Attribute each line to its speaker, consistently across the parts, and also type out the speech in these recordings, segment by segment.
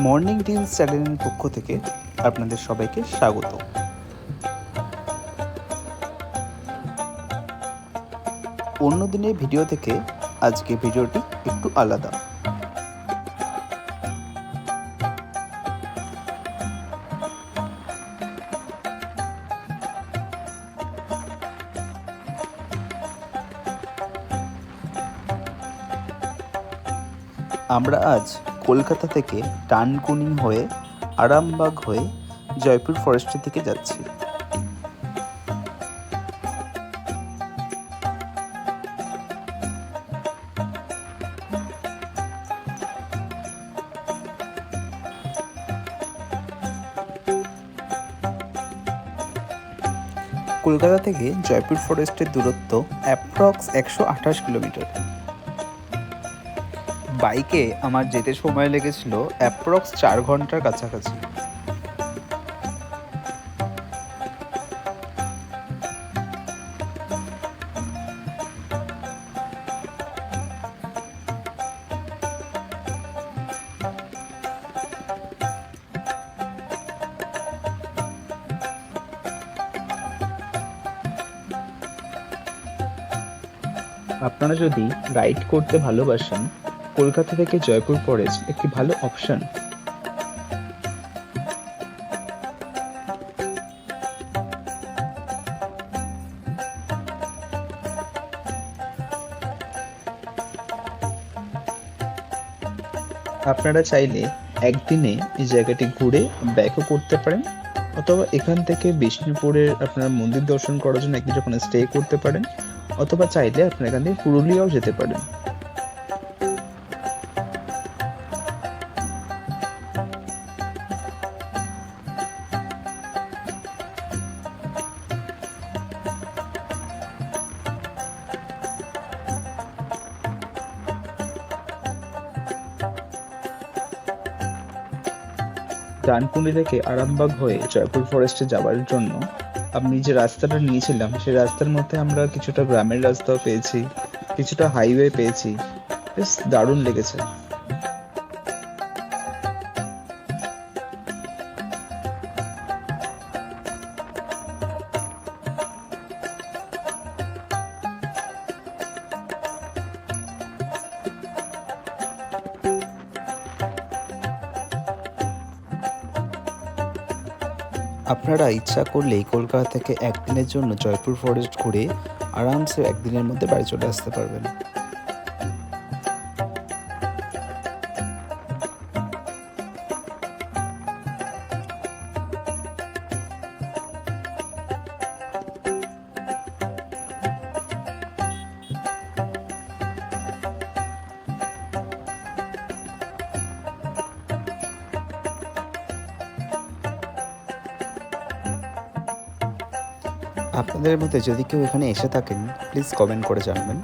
Speaker 1: Morning deals চ্যানেলের পক্ষ থেকে আপনাদের সবাইকে স্বাগত। অন্য দিনের ভিডিও থেকে আজকে ভিডিওটি একটু আলাদা। আমরা আজ কলকাতা থেকে ডানকুনি হয়ে আরামবাগ হয়ে জয়পুর ফরেস্টের দিকে যাচ্ছি। কলকাতা থেকে জয়পুর ফরেস্টের দূরত্ব অ্যাপ্রক্স 128 কিলোমিটার। বাইকে আমার যেতে সময় লেগেছিল অ্যাপ্রক্স 4 ঘন্টার কাছাকাছি। আপনারা যদি রাইড করতে ভালোবাসেন, কলকাতা থেকে জয়পুর ফরেস্ট একটি ভালো অপশন। আপনারা চাইলে একদিনে এই জায়গাটি ঘুরে ব্যাকও করতে পারেন, অথবা এখান থেকে বিষ্ণুপুরের আপনারা মন্দির দর্শন করার জন্য একদিন ওখানে স্টে করতে পারেন, অথবা চাইলে আপনারা এখান থেকে পুরুলিয়াও যেতে পারেন। ডানকুনি থেকে আরামবাগ হয়ে জয়পুর ফরেস্টে যাওয়ার জন্য আমি যে রাস্তাটা নিয়েছিলাম, সেই রাস্তার মধ্যে আমরা কিছুটা গ্রামের রাস্তাও পেয়েছি, কিছুটা হাইওয়ে পেয়েছি। বেশ দারুণ লেগেছে। আপনারা ইচ্ছা করলেই কলকাতা থেকে একদিনের জন্য জয়পুর ফরেস্ট ঘুরে আরামসে একদিনের মধ্যে বাড়ি চলে আসতে পারবেন। আপনাদের মধ্যে যদি কেউ এখানে এসে থাকেন, প্লিজ কমেন্ট করে জানাবেন।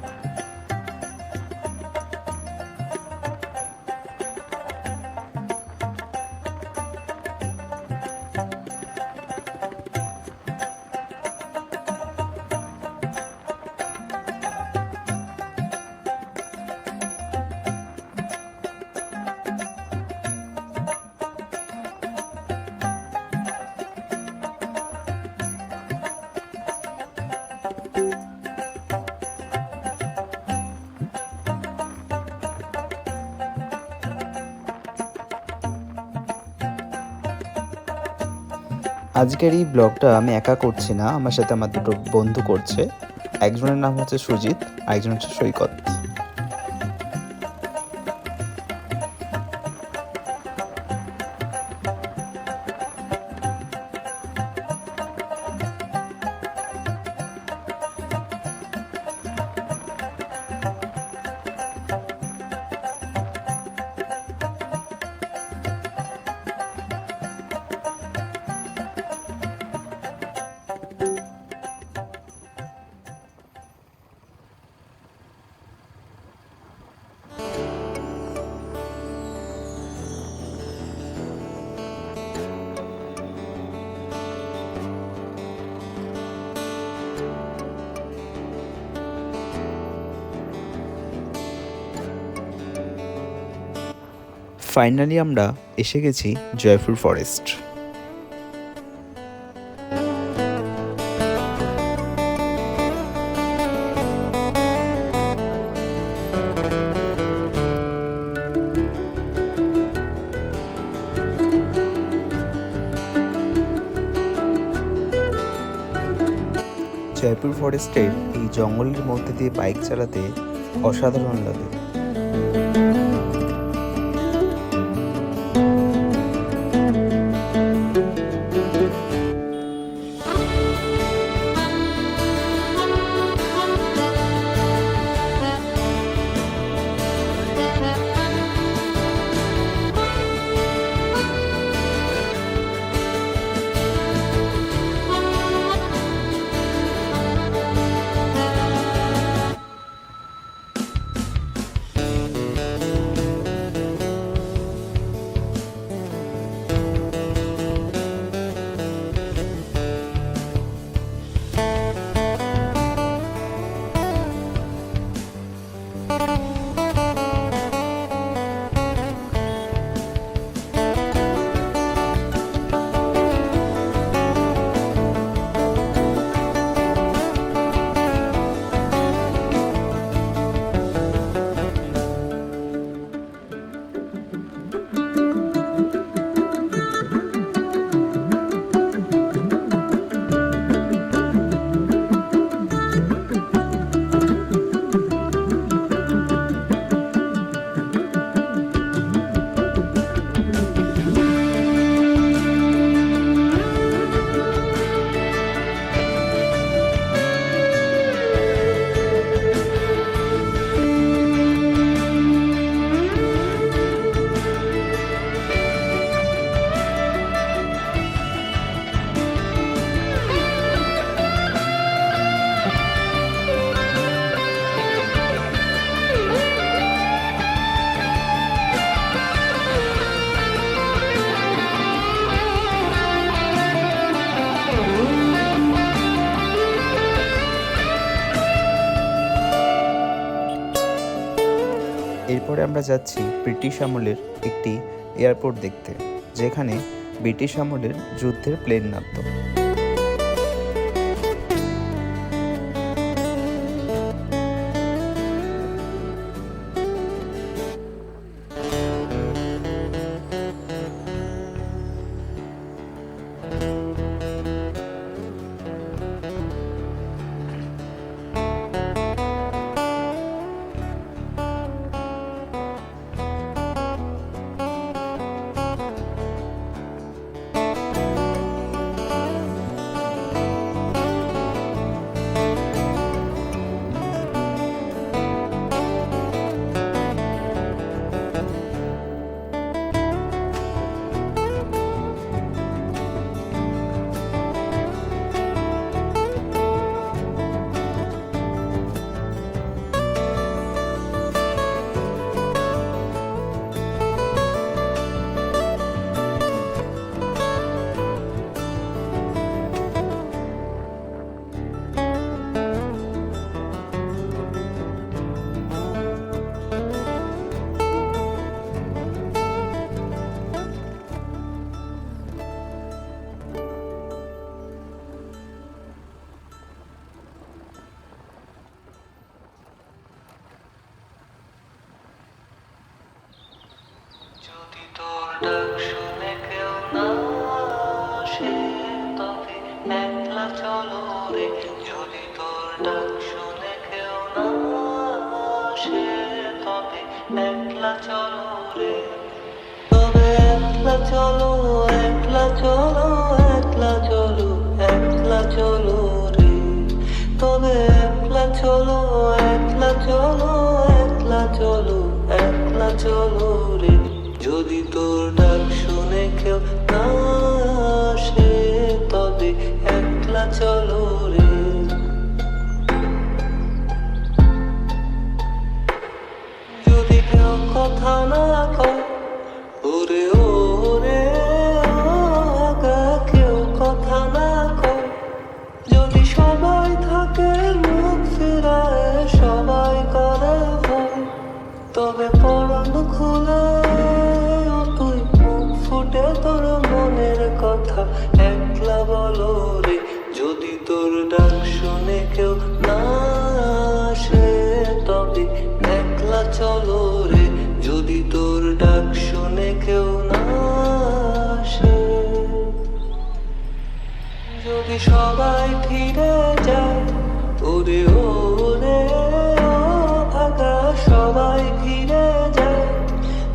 Speaker 1: আজকের এই ব্লগটা আমি একা করছি না, আমার সাথে আমার দুটো বন্ধু করছে। একজনের নাম হচ্ছে সুজিত, আরেকজন হচ্ছে সৈকত। ফাইনালি আমরা এসে গেছি জয়পুর ফরেস্ট। জয়পুর ফরেস্টের এই জঙ্গলের মধ্যে দিয়ে বাইক চালাতে অসাধারণ লাগে। এরপরে আমরা যাচ্ছি ব্রিটিশ আমলের একটি এয়ারপোর্ট দেখতে, যেখানে ব্রিটিশ আমলের যুদ্ধের প্লেন নামতো।
Speaker 2: যদি তোর ডাক শুনে কেউ না আসে তবে একলা চলো রে। যদি কেউ কথা না কয় ওরে ওরে আগা কেউ কথা না কয়, যদি সবাই থাকে মুখ ফিরায় সবাই করে ভয়, তবে পরম খুলে সবাই ফিরে যায়, ওরে ওরে ও ভাগা সবাই ফিরে যায়।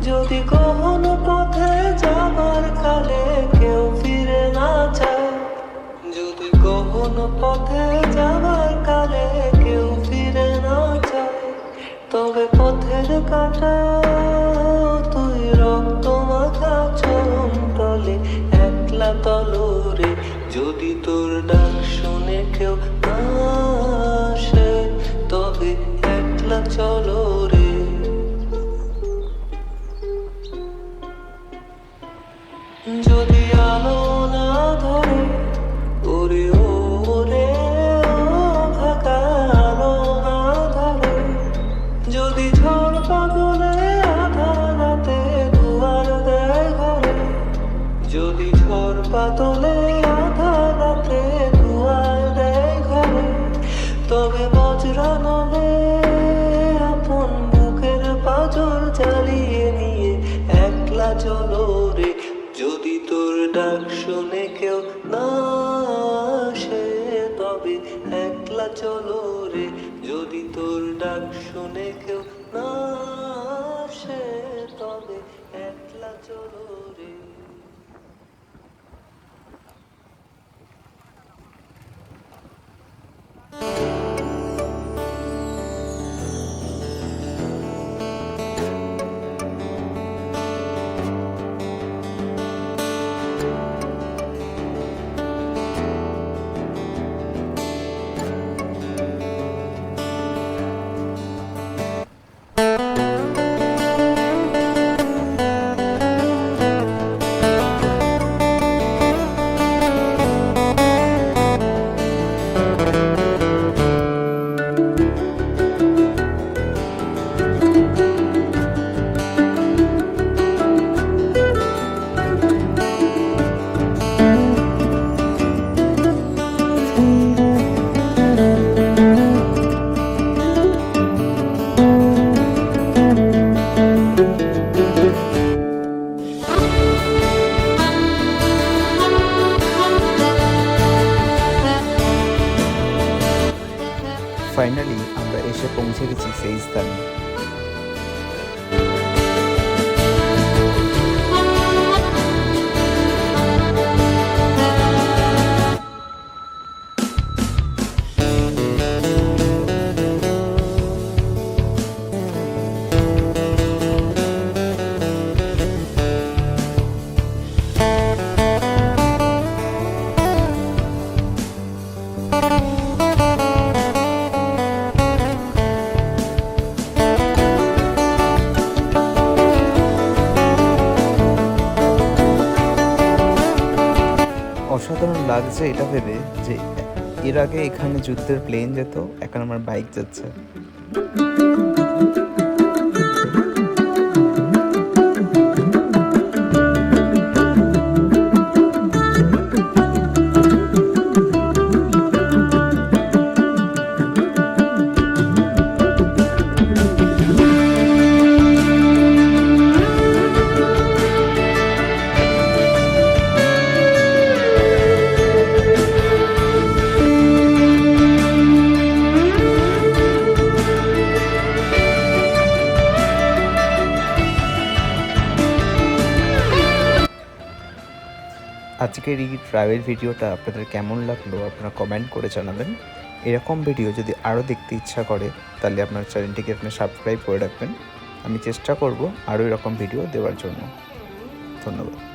Speaker 2: যদি কখনো পথে যাবার কালে কেউ ফিরে না চায়, যদি কখনো পথে যাবার কালে কেউ ফিরে না চায়, তবে পথের কাটা তুই রক্ত মাখা চরণ তলে একলা তলরে। যদি তোর ডাক শুনে কেউ না আসে, তবে একলা চলো রে। যদি আলো না ধরে, ওরে ওরে ও ফাঁকা আলো না ধরে, যদি ঝড় বাদলে আধা রাতে দুয়ার দেয় ঘরে, যদি ঝড় বাদলে আধা রাতে দুয়ার দেয় ঘরে, তবে বজ্রা নলে আপন বুকের পাঁজর জ্বালিয়ে নিয়ে একলা চলো রে। যদি তোর ডাক শুনে কেউ না আসে, তবে একলা চলো রে। যদি তোর ডাক শুনে কেউ না আসে, তবে একলা চলো রে।
Speaker 1: ফাইনালি আমরা এসে পৌঁছে গেছি সেই স্থানে। অসাধারণ লাগছে এটা ভেবে যে এর আগে এখানে যুদ্ধের প্লেন যেত, এখন আমার বাইক যাচ্ছে। আজকের এই ট্রাভেল ভিডিওটা আপনাদের কেমন লাগলো আপনারা কমেন্ট করে জানাবেন। এরকম ভিডিও যদি আরও দেখতে ইচ্ছা করে তাহলে আপনার চ্যানেলটিকে আপনি সাবস্ক্রাইব করে রাখবেন। আমি চেষ্টা করব আরও এরকম ভিডিও দেওয়ার জন্য। ধন্যবাদ।